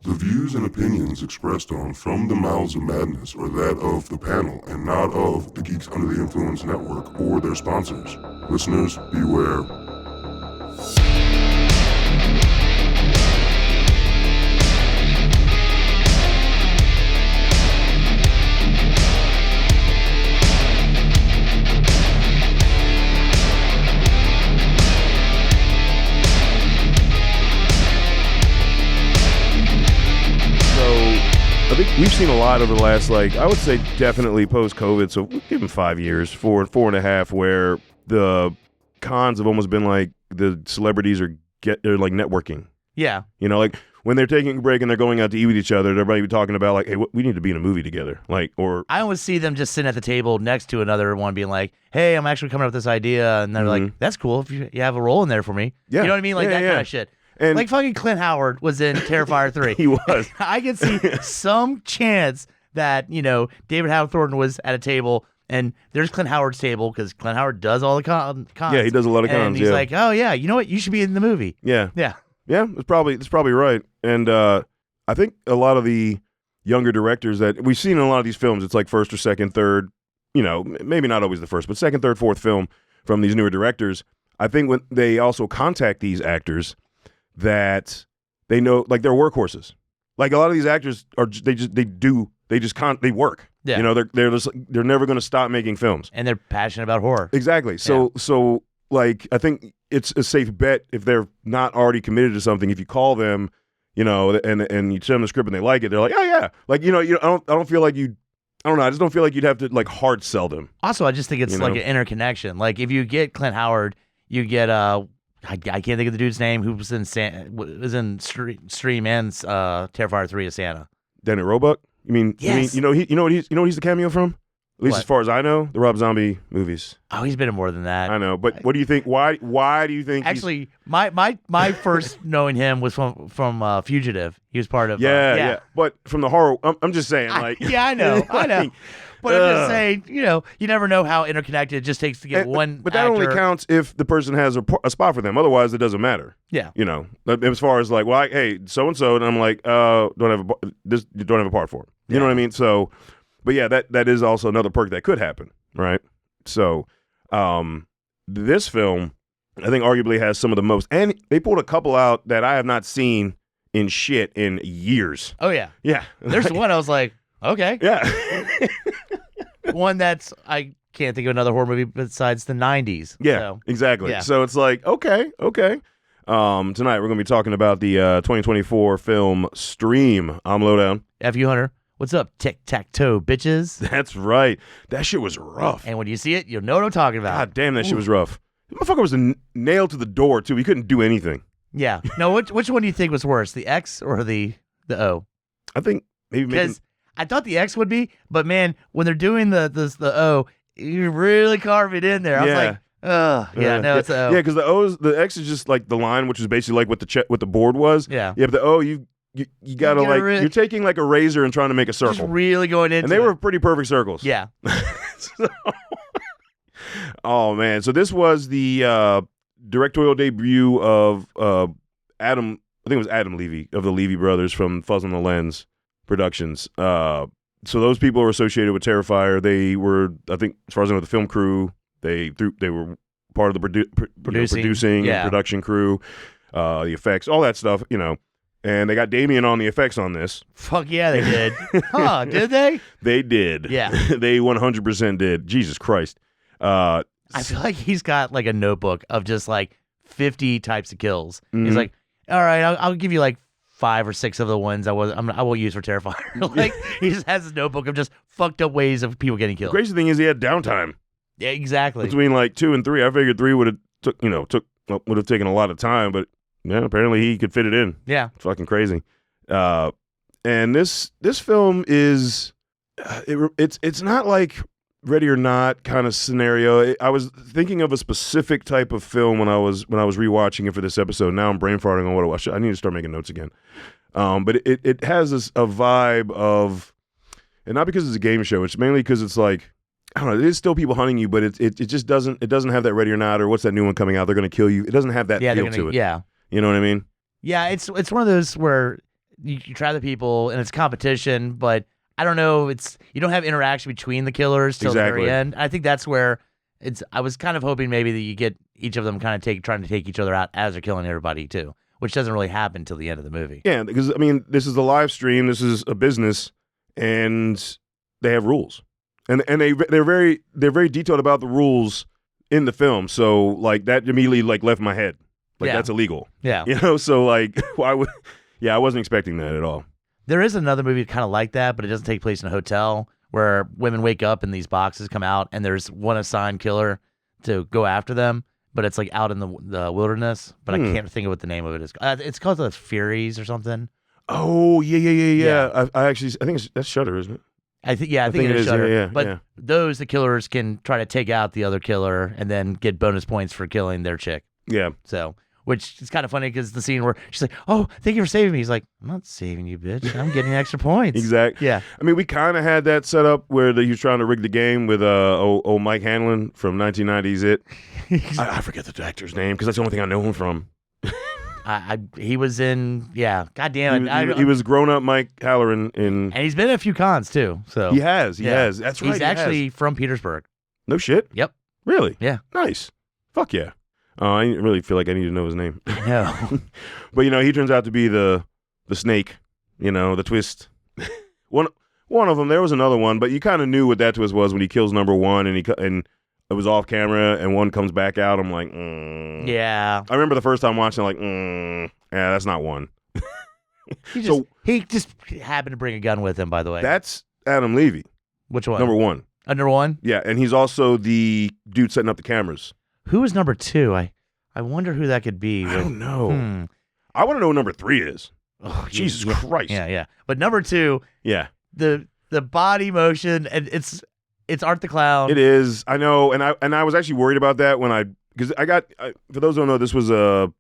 The views and opinions expressed on From the Mouths of Madness are that of the panel and not of the Geeks Under the Influence Network or their sponsors. Listeners, beware. I think we've seen a lot over the last, I would say definitely post-COVID, so we'll give them 5 years, 4.5, where the cons have almost been like the celebrities are like networking. Yeah. You know, like when they're taking a break and they're going out to eat with each other, everybody be talking about like, hey, we need to be in a movie together. Or I always see them just sitting at the table next to another one being like, hey, I'm actually coming up with this idea. And they're like, that's cool if you have a role in there for me. Yeah. You know what I mean? Like that kind of shit. And like fucking Clint Howard was in Terrifier 3. He was. I can see some chance that, David Howard Thornton was at a table and there's Clint Howard's table because Clint Howard does all the cons. Yeah, he does a lot of cons. And he's like, oh, yeah, you know what? You should be in the movie. Yeah. Yeah. Yeah, that's probably right. And I think a lot of the younger directors that we've seen in a lot of these films, it's like first or second, third, maybe not always the first, but second, third, fourth film from these newer directors. I think when they also contact these actors, that they know, like, they're workhorses. Like a lot of these actors they work. Yeah. They're never going to stop making films, and they're passionate about horror. Exactly. So like I think it's a safe bet if they're not already committed to something. If you call them, and you send them the script and they like it, they're like, oh yeah. Like I don't feel like you. I don't know. I just don't feel like you'd have to like hard sell them. Also, I just think it's like an interconnection. Like if you get Clint Howard, you get I can't think of the dude's name who was in Stream and Terrifier 3 of Santa. Danny Roebuck? Yes. You know what he's the cameo from? At least as far as I know, the Rob Zombie movies. Oh, he's been in more than that. I know, but what do you think? Why do you think? Actually, my first knowing him was from Fugitive. He was part of. Yeah. But from the horror, I'm just saying, like. I know. But I'm just saying, you never know how interconnected it just takes to get one. But that only counts if the person has a spot for them. Otherwise, it doesn't matter. Yeah. As far as like, well, hey, so and so, and I'm like, don't have a part for him. You know what I mean? So, but yeah, that is also another perk that could happen, right? So, this film, I think, arguably has some of the most, and they pulled a couple out that I have not seen in years. Oh yeah. Yeah. There's one I was like, okay. Yeah. One that's, I can't think of another horror movie besides the 90s. Yeah, so, exactly. Yeah. So it's like, okay. Tonight we're going to be talking about the 2024 film Stream. I'm Lowdown. F.U. Hunter. What's up, tic-tac-toe, bitches? That's right. That shit was rough. And when you see it, you'll know what I'm talking about. God damn, that shit was rough. The motherfucker was nailed to the door, too. He couldn't do anything. Yeah. No, which one do you think was worse, the X or the O? I think maybe because I thought the X would be, but man, when they're doing the O, you really carve it in there. I was like, it's the O. Yeah, because the X is just like the line, which is basically like what the board was. Yeah. Yeah, but the O, you gotta you're taking like a razor and trying to make a circle. Just really going into and they were pretty perfect circles. Yeah. Oh man, so this was the directorial debut of Adam. I think it was Adam Levy of the Levy brothers from Fuzz on the Lens Productions. So those people are associated with Terrifier. They were, I think, as far as I know, the film crew. They were part of the producing and production crew, the effects, all that stuff. And they got Damien on the effects on this. Fuck yeah, they did. Huh? Did they? They did. Yeah. They 100% did. Jesus Christ. I feel like he's got like a notebook of just like 50 types of kills. Mm-hmm. He's like, all right, I'll give you like 5 or 6 of the ones I will use for Terrifier. Like he just has this notebook of just fucked up ways of people getting killed. The crazy thing is he had downtime. Yeah, exactly. Between like 2 and 3, I figured 3 would have taken a lot of time, but yeah, apparently he could fit it in. Yeah, it's fucking crazy. And this film is it's not like Ready or Not kind of scenario. I was thinking of a specific type of film when I was rewatching it for this episode. Now I'm brain farting on what I watched. I need to start making notes again. But it has a vibe of, and not because it's a game show. It's mainly because it's like, I don't know. There's still people hunting you, but it just doesn't have that Ready or Not or what's that new one coming out? They're going to kill you. It doesn't have that feel to it. Yeah, you know what I mean? Yeah, it's one of those where you trap the people and it's competition, but I don't know. You don't have interaction between the killers till the very end. I think that's where I was kind of hoping maybe that you get each of them kind of trying to take each other out as they're killing everybody too, which doesn't really happen till the end of the movie. Yeah, because I mean, this is a live stream. This is a business, and they have rules, and they're very detailed about the rules in the film. So like that immediately like left my head. Like that's illegal. Yeah. So like why would? Yeah, I wasn't expecting that at all. There is another movie kind of like that, but it doesn't take place in a hotel where women wake up and these boxes come out and there's one assigned killer to go after them, but it's like out in the wilderness. But I can't think of what the name of it is. It's called the Furies or something. Oh yeah. I think that's Shudder, isn't it? I think it is Shudder. Yeah, but the killers can try to take out the other killer and then get bonus points for killing their chick. Yeah. So, which is kind of funny because the scene where she's like, "Oh, thank you for saving me." He's like, "I'm not saving you, bitch. I'm getting extra points." Exactly. Yeah. I mean, we kind of had that set up where he was trying to rig the game with old Mike Hanlon from 1990's It. I forget the actor's name because that's the only thing I know him from. He was in, God damn it. He was grown up Mike Halloran in. And he's been in a few cons too. So He has. That's right. He's actually from Petersburg. No shit? Yep. Really? Yeah. Nice. Fuck yeah. I didn't really feel like I need to know his name. No. But he turns out to be the snake, the twist. One of them, there was another one, but you kind of knew what that twist was when he kills number one and it was off camera and one comes back out. I'm like, Yeah. I remember the first time watching, like, yeah, that's not one. He just happened to bring a gun with him, by the way. That's Adam Levy. Which one? Number one. Number one? Yeah, and he's also the dude setting up the cameras. Who is number two? I wonder who that could be. I don't know. I want to know who number three is. Oh, Jesus Christ. Yeah. But number two, yeah, the body motion, and it's Art the Clown. It is. I know, and I was actually worried about that because I got for those who don't know, this was a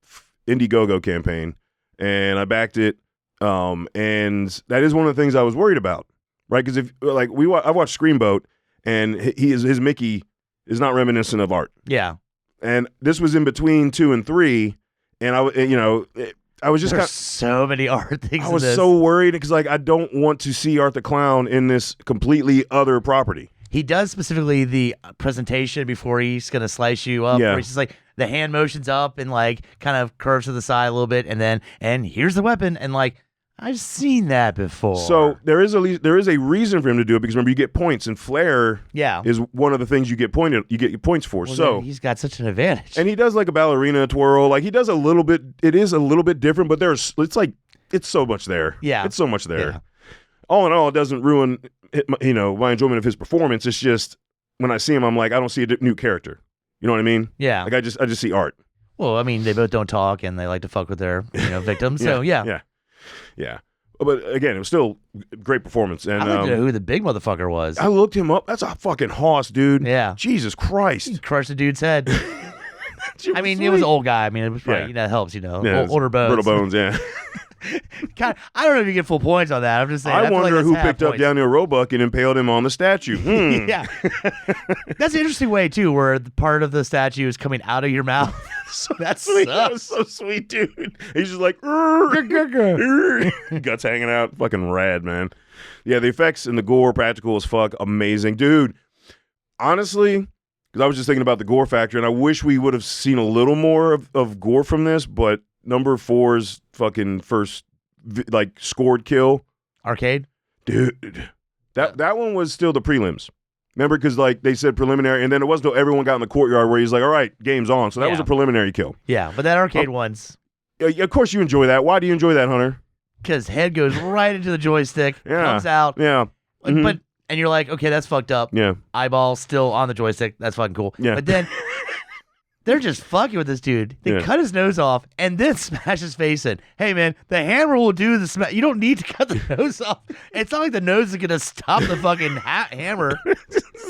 Indiegogo campaign, and I backed it, and that is one of the things I was worried about, right? Because if like I watched Screamboat, and his Mickey is not reminiscent of Art. Yeah. And this was in between 2 and 3, and I was just There's so many Art things. I was so worried because I don't want to see Art the Clown in this completely other property. He does specifically the presentation before he's gonna slice you up. Yeah. Where he's just like the hand motions up and like kind of curves to the side a little bit, and here's the weapon, and like I've seen that before. So there is a reason for him to do it because remember you get points and flair. Yeah. Is one of the things you get points for. Well, so he's got such an advantage. And he does like a ballerina twirl. Like he does a little bit. It is a little bit different, but it's so much there. Yeah. It's so much there. Yeah. All in all, it doesn't ruin my enjoyment of his performance. It's just when I see him, I'm like, I don't see a new character. You know what I mean? Yeah. Like I just see Art. Well, I mean, they both don't talk and they like to fuck with their victims. So yeah. But again, it was still a great perforance. And I'd like to know who the big motherfucker was. I looked him up. That's a fucking hoss, dude. Yeah. Jesus Christ. He crushed the dude's head. I mean, sweet. it was an old guy. I mean, it was probably, that helps, Yeah, older bones. Brittle bones, yeah. God, I don't know if you get full points on that. I'm just saying. I wonder like who picked up Daniel Roebuck and impaled him on the statue. Yeah. That's an interesting way, too, where the part of the statue is coming out of your mouth. So that's sweet. That was so sweet, dude. He's just like, guts hanging out. Fucking rad, man. Yeah, the effects and the gore, practical as fuck, amazing. Dude, honestly, because I was just thinking about the gore factor, and I wish we would have seen a little more of gore from this, but number 4's fucking first, scored kill. Arcade? Dude, that one was still the prelims. Remember, because they said preliminary, and then it wasn't until everyone got in the courtyard where he's like, all right, game's on. So that was a preliminary kill. Yeah, but that arcade one's... Of course you enjoy that. Why do you enjoy that, Hunter? Because head goes right into the joystick, comes out. Yeah. And you're like, okay, that's fucked up. Yeah. Eyeball still on the joystick. That's fucking cool. Yeah. But then they're just fucking with this dude. They cut his nose off and then smash his face in. Hey, man, the hammer will do the smash. You don't need to cut the nose off. It's not like the nose is going to stop the fucking hammer.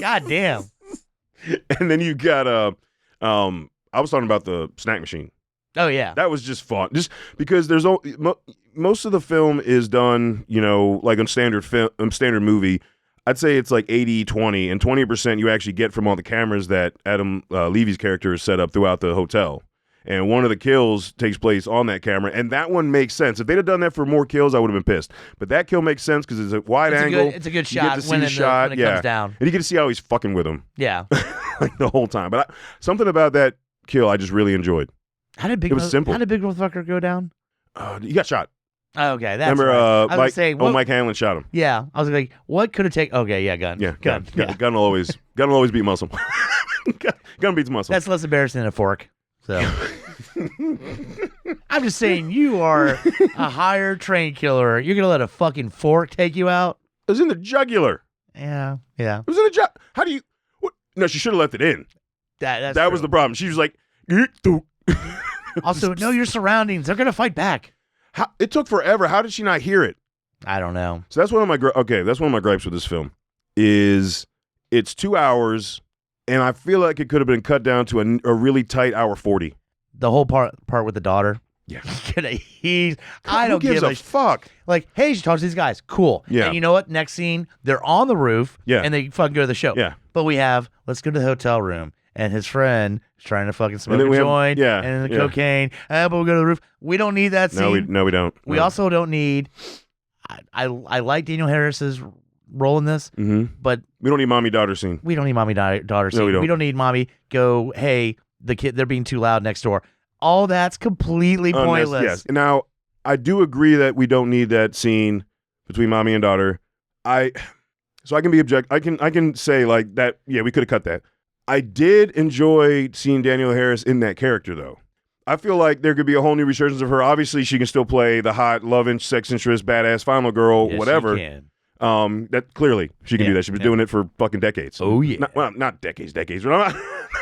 God damn. And then you got, I was talking about the snack machine. Oh, yeah. That was just fun. Just because there's most of the film is done, like on standard movie. I'd say it's like 80-20, and 20% you actually get from all the cameras that Adam Levy's character has set up throughout the hotel. And one of the kills takes place on that camera, and that one makes sense. If they'd have done that for more kills, I would have been pissed. But that kill makes sense because it's a wide angle. It's a good You get shot to see when the shot. when it comes down. And you get to see how he's fucking with him Yeah. like the whole time. But something about that kill I just really enjoyed. How did Big Motherfucker go down? He got shot. Oh, okay, that's Remember, right. Mike Hanlon shot him. Yeah, I was like, what could it take? Okay, yeah, gun. Yeah, gun. Yeah. Gun will always beat muscle. Gun beats muscle. That's less embarrassing than a fork. So I'm just saying, you are a higher trained killer. You're gonna let a fucking fork take you out? It was in the jugular. Yeah. It was in the jug. How do you? What? No, she should have left it in. That was the problem. She was like, also, know your surroundings. They're gonna fight back. It took forever. How did she not hear it? I don't know. So that's one of my that's one of my gripes with this film. Is it's 2 hours, and I feel like it could have been cut down to a really tight hour 40. The whole part with the daughter. Yeah. I don't give a fuck. Like, hey, she talks to these guys. Cool. Yeah. And you know what? Next scene, they're on the roof. Yeah. And they fucking go to the show. Yeah. But let's go to the hotel room. And his friend is trying to fucking smoke a joint. And the cocaine. But we'll go to the roof. We don't need that scene. No, we don't. We also don't need. I like Daniel Harris's role in this, but we don't need mommy-daughter scene. We don't need mommy-daughter scene. No, we don't need mommy go, hey, the kid, they're being too loud next door. All that's completely pointless. Yes. Now, I do agree that we don't need that scene between mommy and daughter. So I can be I can say like that. Yeah, we could have cut that. I did enjoy seeing Danielle Harris in that character, though. I feel like there could be a whole new resurgence of her. Obviously, she can still play the hot sex interest, badass final girl, whatever. She can. That clearly she can do that. She's been doing it for fucking decades. Oh yeah. Not decades. But I'm not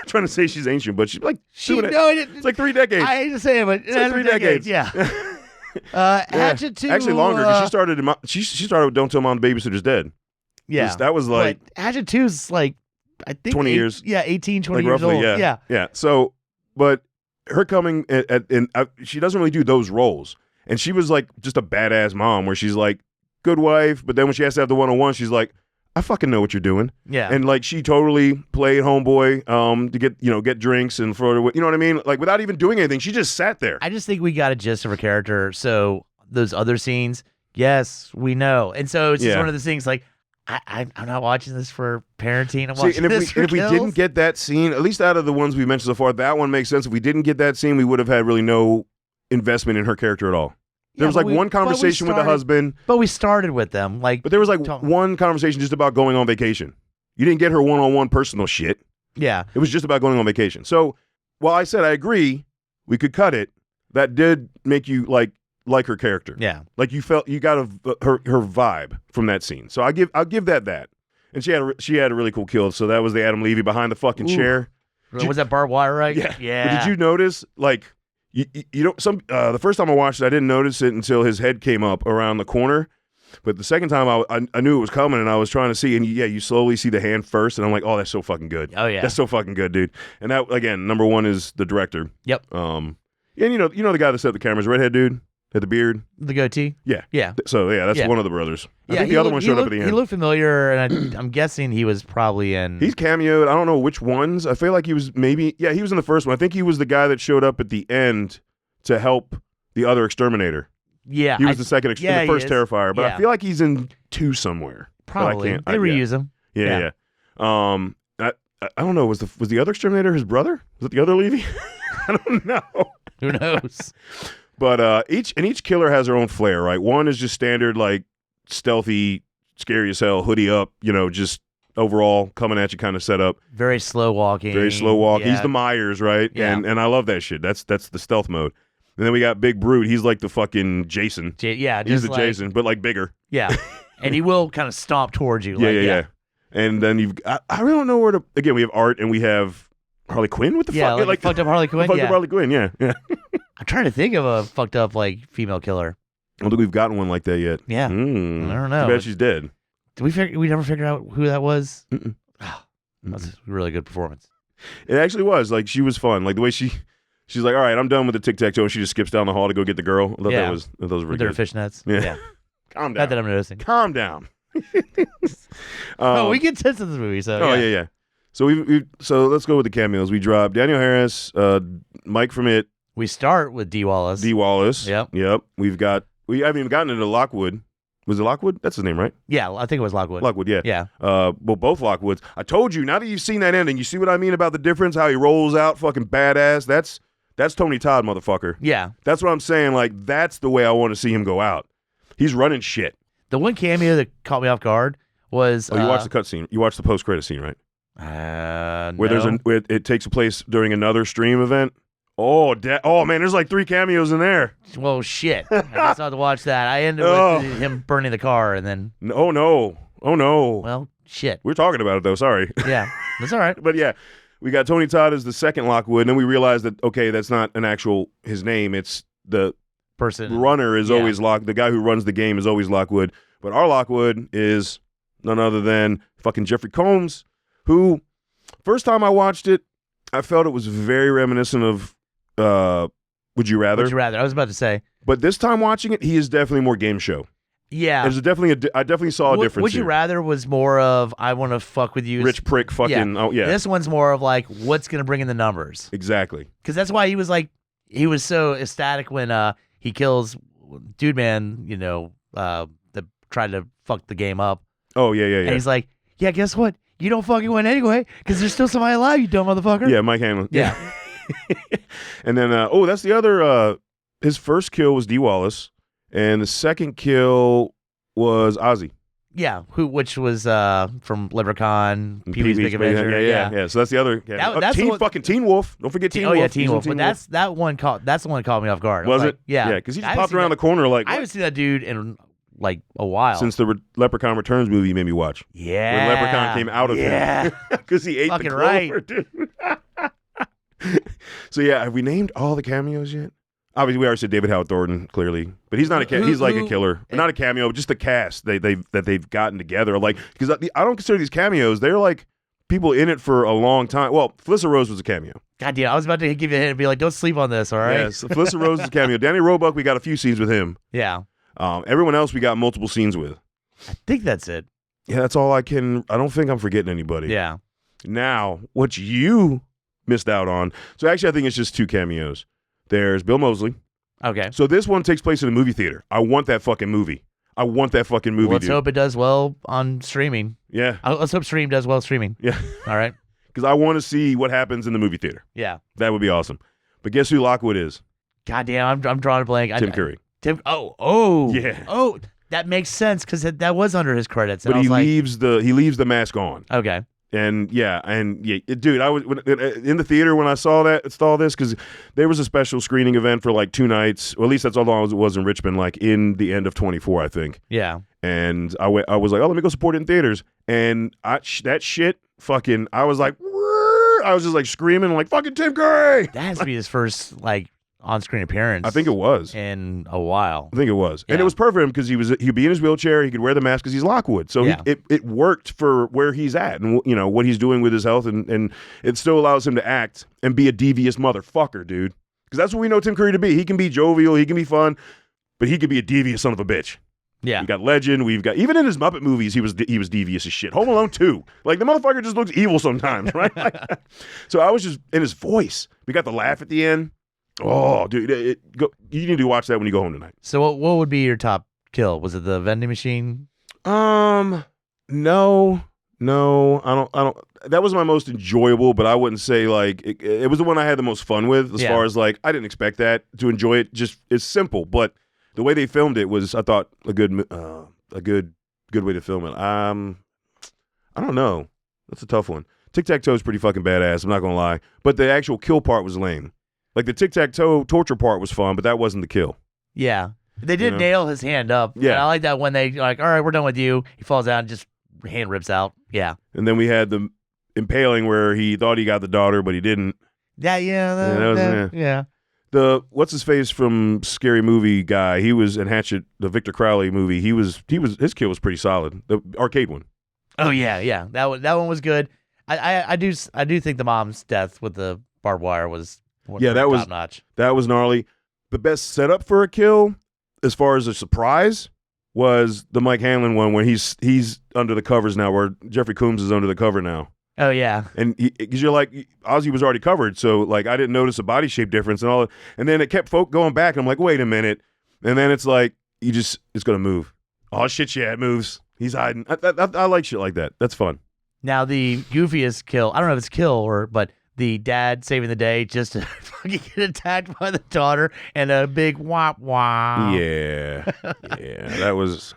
trying to say she's ancient, but she's like it's like 3 decades. I hate to say it, but it's like 3 decades. Yeah. Hatchet 2. Actually longer because she started. She started with Don't Tell Mom the Babysitter's Dead. Yeah. That was like Hatchet 2 is like I think 20 years. Yeah, 18, 20 like years roughly, old. Yeah. So, but her coming she doesn't really do those roles, and she was like just a badass mom where she's like good wife, but then when she has to have the one-on-one, she's like, I fucking know what you're doing. Yeah. And like she totally played homeboy to get drinks and throw it, you know what I mean? Like without even doing anything, she just sat there. I just think we got a gist of her character. So those other scenes, yes, we know. And so it's just one of the things like I'm not watching this for parenting. I'm watching this for if we didn't get that scene, at least out of the ones we mentioned so far, that one makes sense. If we didn't get that scene, we would have had really no investment in her character at all. There was like one conversation with the husband. But we started with them. But there was like one conversation just about going on vacation. You didn't get her one-on-one personal shit. Yeah. It was just about going on vacation. So while I said I agree, we could cut it, that did make you like her character. Yeah. Like you felt you got her vibe from that scene. So I'll give that. And she had a really cool kill. So that was the Adam Levy behind the fucking chair. Was that barbed wire, right? Yeah. Yeah. But did you notice like you don't the first time I watched it, I didn't notice it until his head came up around the corner. But the second time I knew it was coming and I was trying to see, and you slowly see the hand first, and I'm like, oh, that's so fucking good. Oh yeah, that's so fucking good, dude. And that again, number one is the director. Yep. And you know the guy that set the cameras, redhead dude, had the beard, the goatee. Yeah. Yeah. So that's one of the brothers. I think the other one showed up at the end. He looked familiar, and I'm guessing he was probably in. He's cameoed. I don't know which ones. I feel like he was maybe. Yeah, he was in the first one. I think he was the guy that showed up at the end to help the other exterminator. Yeah, he was the second, the first Terrifier, but I feel like he's in 2 somewhere. Probably they reuse him. Yeah. I don't know. Was the other exterminator his brother? Was it the other Levy? I don't know. Who knows? But each killer has their own flair, right? One is just standard, like stealthy, scary as hell, hoodie up, just overall coming at you kind of setup. Very slow walking. Yeah. He's the Myers, right? Yeah. And I love that shit. That's the stealth mode. And then we got Big Brute. He's like the fucking Jason. He's the Jason, but like bigger. Yeah. And he will kind of stomp towards you. Yeah. And then I really don't know where to. Again, we have Art and we have Harley Quinn. What the fuck? Like fucked up Harley Quinn. Fucked up Harley Quinn. Yeah. I'm trying to think of a fucked up like female killer. I don't think we've gotten one like that yet. Yeah. I don't know. Too bad she's dead. Did we never figure out who that was? That's a really good performance. It actually was. Like she was fun. Like the way she's like, all right, I'm done with the tic-tac-toe, and she just skips down the hall to go get the girl. I thought that was really with their good. fishnets. Yeah. Calm down. Not that I'm noticing. Calm down. We get tense in this movie, so. Yeah. So so let's go with the cameos. We dropped Daniel Harris, Mike from It, We start with D. Wallace. D. Wallace. Yep. We haven't even gotten into Lockwood. Was it Lockwood? That's his name, right? Yeah, I think it was Lockwood. Lockwood, yeah. Yeah. Well, both Lockwoods. I told you, now that you've seen that ending, you see what I mean about the difference, how he rolls out fucking badass? That's Tony Todd, motherfucker. Yeah. That's what I'm saying. Like, that's the way I want to see him go out. He's running shit. The one cameo that caught me off guard was... You watched the cutscene. You watched the post-credit scene, right? Where no. where it takes place during another stream event. Oh, man, there's like 3 cameos in there. Well, shit. I guess I'll have to watch that. I ended with him burning the car and then... Oh, no. Well, shit. We're talking about it, though. Sorry. Yeah, that's all right. But yeah, we got Tony Todd as the second Lockwood, and then we realized that, okay, that's not his name. It's the Person. runner is always the guy who runs the game is always Lockwood. But our Lockwood is none other than fucking Jeffrey Combs, who, first time I watched it, I felt it was very reminiscent of Would You Rather. Would you rather? I was about to say. But this time watching it, he is definitely more game show. Yeah. I definitely saw a difference. Would You here. Rather was more of, I want to fuck with you. Rich prick fucking, Yeah. oh yeah. This one's more of like, what's going to bring in the numbers? Exactly. Because that's why he was so ecstatic when he kills Dude Man, that tried to fuck the game up. Oh, yeah. And he's like, yeah, guess what? You don't fucking win anyway because there's still somebody alive, you dumb motherfucker. Yeah, Mike Hanlon. Yeah. And then, that's the other, his first kill was D. Wallace, and the second kill was Ozzy. Yeah, which was from Leprechaun, Pee-wee's Big Adventure. Yeah. So that's the other. Yeah. That's Teen Wolf. Don't forget Teen Wolf. Oh yeah, Teen Wolf. He's in But that's the one that caught me off guard. Was like, it? Yeah. Yeah, because he just popped around the corner like. I haven't seen that dude in like a while. Since the Leprechaun Returns movie you made me watch. Yeah. When Leprechaun came out of him. Because he ate Fucking the clover, dude. So yeah, have we named all the cameos yet? Obviously, we already said David Howard Thornton, clearly, but he's not he's like a killer, not a cameo, just the cast they've gotten together. Like, because I don't consider these cameos; they're like people in it for a long time. Well, Felissa Rose was a cameo. God damn, I was about to give you a hint and be like, don't sleep on this, all right? Yes, Felissa Rose is a cameo. Danny Roebuck, we got a few scenes with him. Yeah. Everyone else, we got multiple scenes with. I think that's it. Yeah, that's all I can. I don't think I'm forgetting anybody. Yeah. Now, what you missed out on? So actually, I think it's just 2 cameos. There's Bill Moseley. Okay. So this one takes place in a movie theater. I want that fucking movie. Let's hope it does well on streaming. Yeah. Let's hope stream does well streaming. Yeah. All right. Because I want to see what happens in the movie theater. Yeah. That would be awesome. But guess who Lockwood is? God damn, I'm drawing a blank. Tim Curry. Oh. Yeah. Oh, that makes sense because that was under his credits. But he leaves the mask on. Okay. And yeah, dude, I was in the theater when I saw this because there was a special screening event for like 2 nights. Or at least that's all long as it was in Richmond, like in the end of 24, I think. Yeah. And I was like, oh, let me go support it in theaters. And that shit, fucking, I was like, I was just like screaming like fucking Tim Curry. That has to be his first like on-screen appearance. I think it was in a while. I think it was, Yeah. and it was perfect for him because he'd be in his wheelchair. He could wear the mask because he's Lockwood, so Yeah. it worked for where he's at and what he's doing with his health, and it still allows him to act and be a devious motherfucker, dude. Because that's what we know Tim Curry to be. He can be jovial, he can be fun, but he could be a devious son of a bitch. Yeah. We got Legend. We've got even in his Muppet movies, he was devious as shit. Home Alone 2, like the motherfucker just looks evil sometimes, right? So I was just in his voice. We got the laugh at the end. Oh, dude, you need to watch that when you go home tonight. So what would be your top kill? Was it the vending machine? No, I don't. That was my most enjoyable, but I wouldn't say like it was the one I had the most fun with. As far as like, I didn't expect that to enjoy it. Just it's simple, but the way they filmed it was, I thought, a good way to film it. I don't know. That's a tough one. Tic-tac-toe is pretty fucking badass. I'm not gonna lie, but the actual kill part was lame. Like the tic-tac-toe torture part was fun, but that wasn't the kill. Yeah. They did nail his hand up. Yeah. And I like that when they like, all right, we're done with you. He falls down and just hand rips out. Yeah. And then we had the impaling where he thought he got the daughter, but he didn't. Yeah. The what's his face from Scary Movie guy? He was in Hatchet, the Victor Crowley movie. His kill was pretty solid. The arcade one. Oh yeah. That one was good. I do think the mom's death with the barbed wire was top notch. That was gnarly. The best setup for a kill, as far as a surprise, was the Mike Hanlon one when he's under the covers now, where Jeffrey Combs is under the cover now. Oh yeah. And because you're like, Ozzy was already covered, so like I didn't notice a body shape difference and all. And then it kept going back, and I'm like, wait a minute. And then it's like it's gonna move. Oh shit, yeah, it moves. He's hiding. I like shit like that. That's fun. Now the goofiest kill, I don't know if it's kill but the dad saving the day just to fucking get attacked by the daughter and a big womp womp. Yeah, that was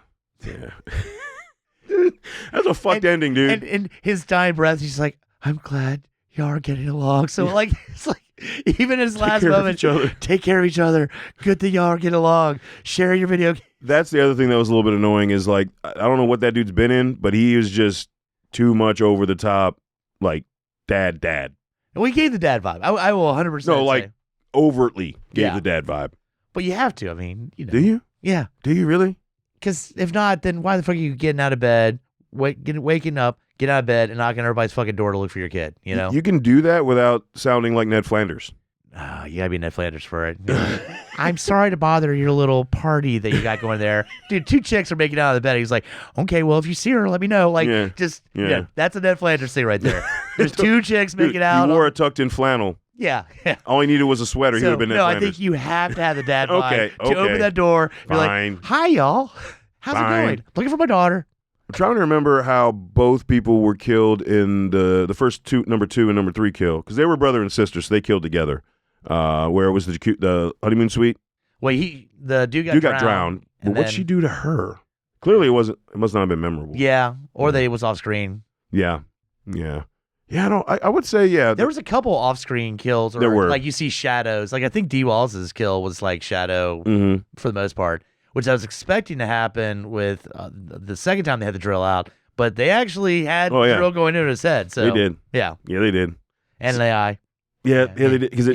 Dude, that's a fucked ending, dude. And his dying breath, he's like, I'm glad y'all are getting along. So like, it's like, even his last moment, take care of each other. Good that y'all are getting along. Share your video. That's the other thing that was a little bit annoying is like, I don't know what that dude's been in, but he is just too much over the top, like dad. And we gave the dad vibe. I will 100% No, like say. overtly gave the dad vibe. But you have to. I mean, you know. Do you? Yeah. Do you really? Because if not, then why the fuck are you getting out of bed, waking up, getting out of bed, and knocking on everybody's fucking door to look for your kid? You know? You can do that without sounding like Ned Flanders. You gotta be Ned Flanders for it. I'm sorry to bother your little party that you got going there. Dude, 2 chicks are making out of the bed. He's like, okay, well, if you see her, let me know. Like, that's a Ned Flanders thing right there. There's 2 chicks making out. He wore a tucked-in flannel. Yeah. All he needed was a sweater. He would have been Ned Flanders. I think you have to have the dad vibe Okay. to open that door. You're like, hi, y'all. How's it going? Looking for my daughter. I'm trying to remember how both people were killed in the first number 2 and number 3 kill, because they were brother and sister, so they killed together. Where it was the honeymoon suite. Well, the dude got drowned. But what'd she do to her? Clearly, it must not have been memorable. Yeah, or they was off screen. Yeah. I would say There was a couple off screen kills. Or, there were. Like you see shadows. Like I think D. Wallace's kill was like shadow for the most part, which I was expecting to happen with the second time they had the drill out, but they actually had the drill going into his head. So they did. Yeah, they did. And the eye. Yeah, they did because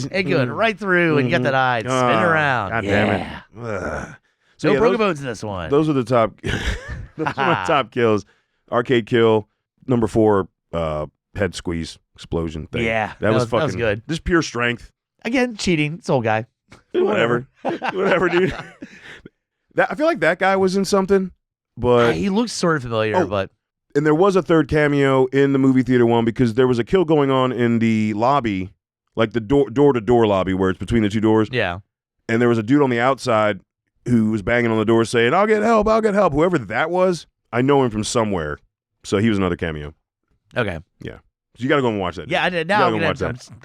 it going right through and you got that eye spin around. God damn it. So no broken bones in this one. Those are the top. Those are my top kills. Arcade kill, number 4, head squeeze explosion thing. Yeah, that was fucking that was good. Just pure strength. Again, cheating. It's old guy. Whatever, dude. I feel like that guy was in something, but he looks sort of familiar. But and there was a third cameo in the movie theater one because there was a kill going on in the lobby, like the door-to-door lobby where it's between the 2 doors. Yeah, and there was a dude on the outside who was banging on the door saying, I'll get help. Whoever that was, I know him from somewhere. So he was another cameo. Okay. Yeah. So you got to go and watch that. Yeah, I did. Now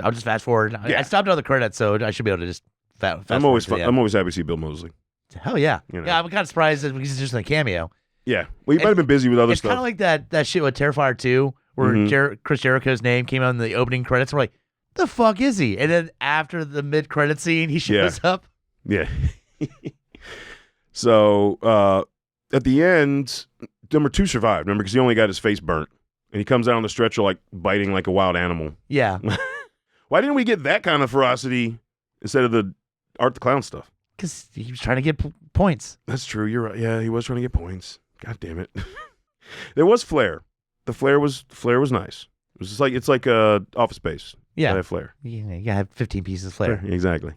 I'll just fast forward. I stopped all the credits, so I should be able to just fast I'm always happy to see Bill Moseley. Hell yeah. You know. Yeah, I'm kind of surprised that because it's just a cameo. Yeah. Well, you might have been busy with other stuff. It's kind of like that shit with Terrifier 2 where Chris Jericho's name came out in the opening credits. We're like, the fuck is he? And then after the mid-credit scene, he shows up. Yeah. So at the end, number 2 survived, remember, because he only got his face burnt. And he comes out on the stretcher like biting like a wild animal. Yeah. Why didn't we get that kind of ferocity instead of the Art the Clown stuff? Because he was trying to get points. That's true. You're right. Yeah, he was trying to get points. God damn it. There was flair. The flair was nice. It was just like it's like Office Space. Yeah. Have flair. You gotta have 15 pieces of flair. Exactly.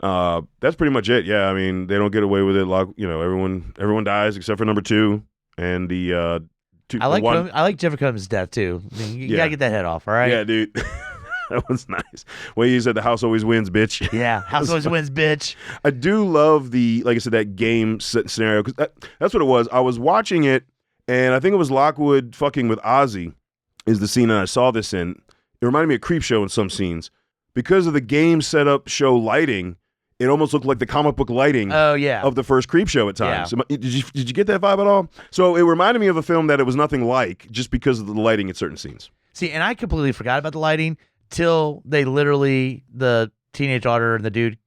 That's pretty much it. Yeah, I mean they don't get away with it. Like everyone dies except for number 2 and the. I like Jeffrey Combs' death too. You gotta get that head off, all right? Yeah, dude. That was nice. Well, you said the house always wins, bitch. Yeah, house always wins, bitch. I do love like I said, that game scenario because that's what it was. I was watching it, and I think it was Lockwood fucking with Ozzy is the scene that I saw this in. It reminded me of Creepshow in some scenes because of the game setup show lighting. It almost looked like the comic book lighting of the first Creepshow at times. Yeah. Did you get that vibe at all? So it reminded me of a film that it was nothing like just because of the lighting in certain scenes. See, and I completely forgot about the lighting till they literally, the teenage daughter and the dude,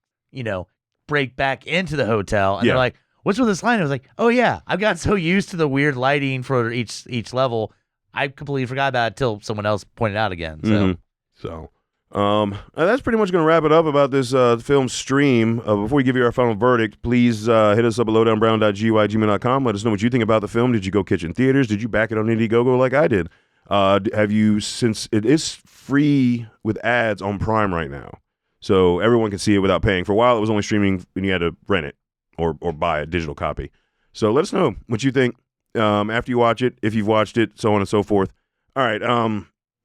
break back into the hotel. And they're like, what's with this lighting? I was like, oh, yeah, I've got so used to the weird lighting for each level. I completely forgot about it till someone else pointed out again. So. That's pretty much going to wrap it up about this film stream. Before we give you our final verdict, please hit us up at lowdownbrown.gmail.com. Let us know what you think about the film. Did you go catch it in theaters? Did you back it on Indiegogo like I did? Have you, since it is free with ads on Prime right now, so everyone can see it without paying. For a while, it was only streaming and you had to rent it or buy a digital copy. So let us know what you think after you watch it, if you've watched it, so on and so forth. All right. I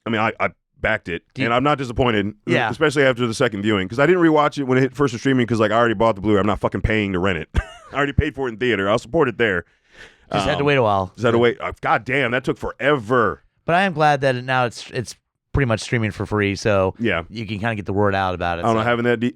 mean, I backed it, and I'm not disappointed. Yeah. Especially after the second viewing, because I didn't rewatch it when it hit first streaming because like I already bought the Blu-ray. I'm not fucking paying to rent it. I already paid for it in theater. I'll support it there. Just had to wait a while. Just had to wait. God damn, that took forever. But I am glad that now it's pretty much streaming for free, so Yeah. you can kind of get the word out about it. I don't know,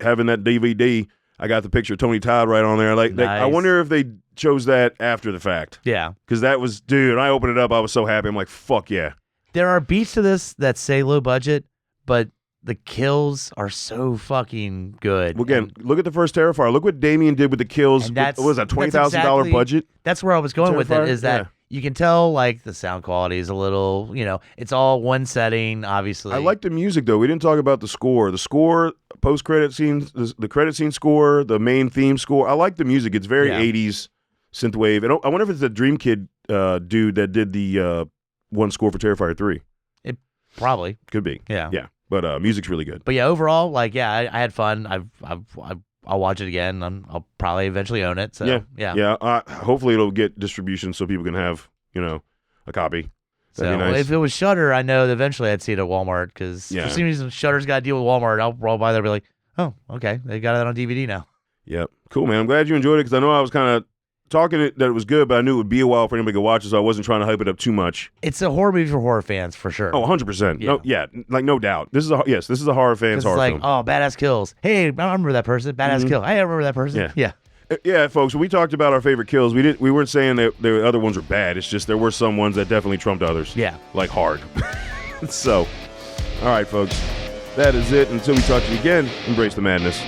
having that DVD, I got the picture of Tony Todd right on there. Like, I wonder if they chose that after the fact. Yeah. Because that was, dude, I opened it up, I was so happy. I'm like, fuck yeah. There are beats to this that say low budget, but the kills are so fucking good. Well, again, look at the first Terrifier. Look what Damien did with the kills. What was that, $20,000 budget? That's where I was going with it, is that Yeah. you can tell, like, the sound quality is a little, it's all one setting, obviously. I like the music, though. We didn't talk about the score. The score, post-credit scenes, the credit scene score, the main theme score. I like the music. It's very 80s synthwave. And I wonder if it's the Dream Kid dude that did the one score for Terrifier 3. It probably. Could be. Yeah. Yeah. But music's really good. But yeah, overall, like, I had fun. I'll watch it again. I'll probably eventually own it. So Yeah. Hopefully it'll get distribution so people can have, a copy. That'd be nice. If it was Shudder, I know that eventually I'd see it at Walmart, because for some reason Shudder's got to deal with Walmart. I'll roll by there and be like, oh, okay, they got that on DVD now. Yep. Cool, man. I'm glad you enjoyed it, because I know I was kind of talking that it was good, but I knew it would be a while for anybody to watch it, so I wasn't trying to hype it up too much. It's a horror movie for horror fans, for sure. Oh, 100%. Yeah. No doubt. This is a horror fan's horror like, film. oh, badass kills. Hey, I remember that person. Badass kill. Hey, I remember that person. Yeah. Yeah, folks, when we talked about our favorite kills, we weren't saying that the other ones were bad. It's just there were some ones that definitely trumped others. Yeah. Like hard. So, all right, folks. That is it. Until we talk to you again, embrace the madness.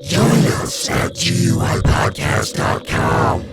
Join us at GUIPodcast.com.